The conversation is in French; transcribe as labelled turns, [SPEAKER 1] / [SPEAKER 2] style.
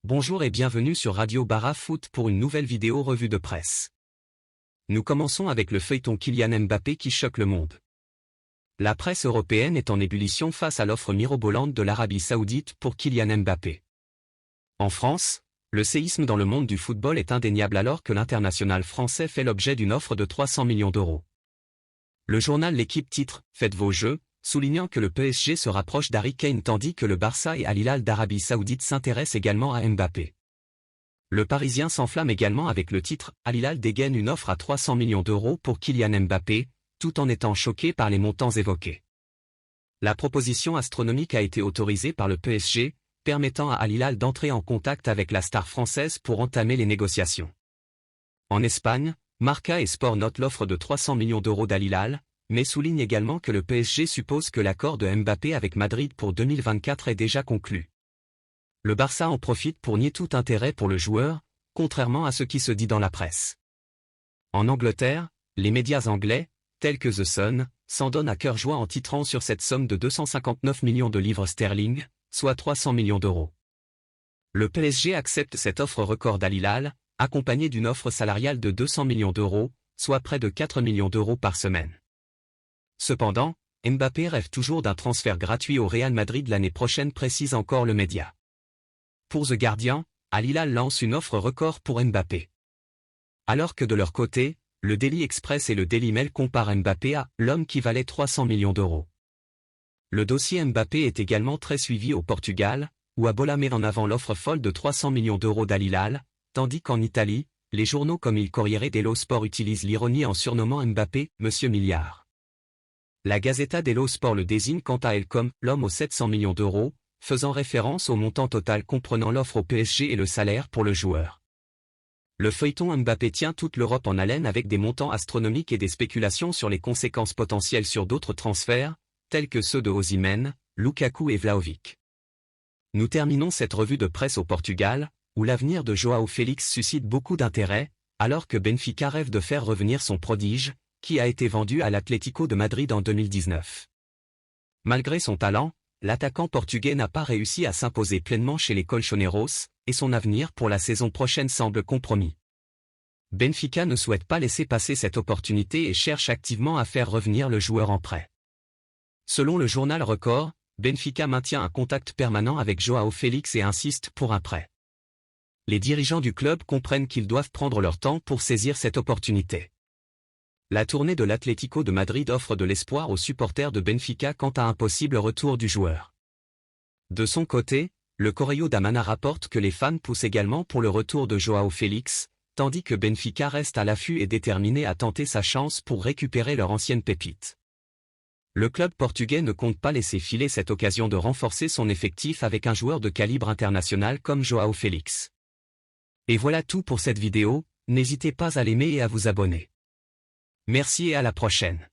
[SPEAKER 1] Bonjour et bienvenue sur Radio Bara Foot pour une nouvelle vidéo revue de presse. Nous commençons avec le feuilleton Kylian Mbappé qui choque le monde. La presse européenne est en ébullition face à l'offre mirobolante de l'Arabie Saoudite pour Kylian Mbappé. En France, le séisme dans le monde du football est indéniable alors que l'international français fait l'objet d'une offre de 300 millions d'euros. Le journal L'Équipe titre « Faites vos jeux », soulignant que le PSG se rapproche d'Harry Kane tandis que le Barça et Al Hilal d'Arabie Saoudite s'intéressent également à Mbappé. Le Parisien s'enflamme également avec le titre « Al Hilal dégaine une offre à 300 millions d'euros pour Kylian Mbappé », tout en étant choqué par les montants évoqués. La proposition astronomique a été autorisée par le PSG, permettant à Al Hilal d'entrer en contact avec la star française pour entamer les négociations. En Espagne, Marca et Sport notent l'offre de 300 millions d'euros d'Al Hilal, mais souligne également que le PSG suppose que l'accord de Mbappé avec Madrid pour 2024 est déjà conclu. Le Barça en profite pour nier tout intérêt pour le joueur, contrairement à ce qui se dit dans la presse. En Angleterre, les médias anglais, tels que The Sun, s'en donnent à cœur joie en titrant sur cette somme de 259 millions de livres sterling, soit 300 millions d'euros. Le PSG accepte cette offre record d'Al Hilal, accompagnée d'une offre salariale de 200 millions d'euros, soit près de 4 millions d'euros par semaine. Cependant, Mbappé rêve toujours d'un transfert gratuit au Real Madrid l'année prochaine, précise encore le média. Pour The Guardian, Al Hilal lance une offre record pour Mbappé. Alors que de leur côté, le Daily Express et le Daily Mail comparent Mbappé à « l'homme qui valait 300 millions d'euros ». Le dossier Mbappé est également très suivi au Portugal, où Abola met en avant l'offre folle de 300 millions d'euros d'Al Hilal, tandis qu'en Italie, les journaux comme Il Corriere dello Sport utilisent l'ironie en surnommant Mbappé « Monsieur Milliard ». La Gazzetta dello Sport le désigne quant à elle comme « l'homme aux 700 millions d'euros », faisant référence au montant total comprenant l'offre au PSG et le salaire pour le joueur. Le feuilleton Mbappé tient toute l'Europe en haleine avec des montants astronomiques et des spéculations sur les conséquences potentielles sur d'autres transferts, tels que ceux de Osimhen, Lukaku et Vlahovic. Nous terminons cette revue de presse au Portugal, où l'avenir de João Félix suscite beaucoup d'intérêt, alors que Benfica rêve de faire revenir son prodige, qui a été vendu à l'Atlético de Madrid en 2019. Malgré son talent, l'attaquant portugais n'a pas réussi à s'imposer pleinement chez les Colchoneros, et son avenir pour la saison prochaine semble compromis. Benfica ne souhaite pas laisser passer cette opportunité et cherche activement à faire revenir le joueur en prêt. Selon le journal Record, Benfica maintient un contact permanent avec João Félix et insiste pour un prêt. Les dirigeants du club comprennent qu'ils doivent prendre leur temps pour saisir cette opportunité. La tournée de l'Atlético de Madrid offre de l'espoir aux supporters de Benfica quant à un possible retour du joueur. De son côté, le Correio da Manhã rapporte que les fans poussent également pour le retour de João Félix, tandis que Benfica reste à l'affût et déterminé à tenter sa chance pour récupérer leur ancienne pépite. Le club portugais ne compte pas laisser filer cette occasion de renforcer son effectif avec un joueur de calibre international comme João Félix. Et voilà tout pour cette vidéo, n'hésitez pas à l'aimer et à vous abonner. Merci et à la prochaine.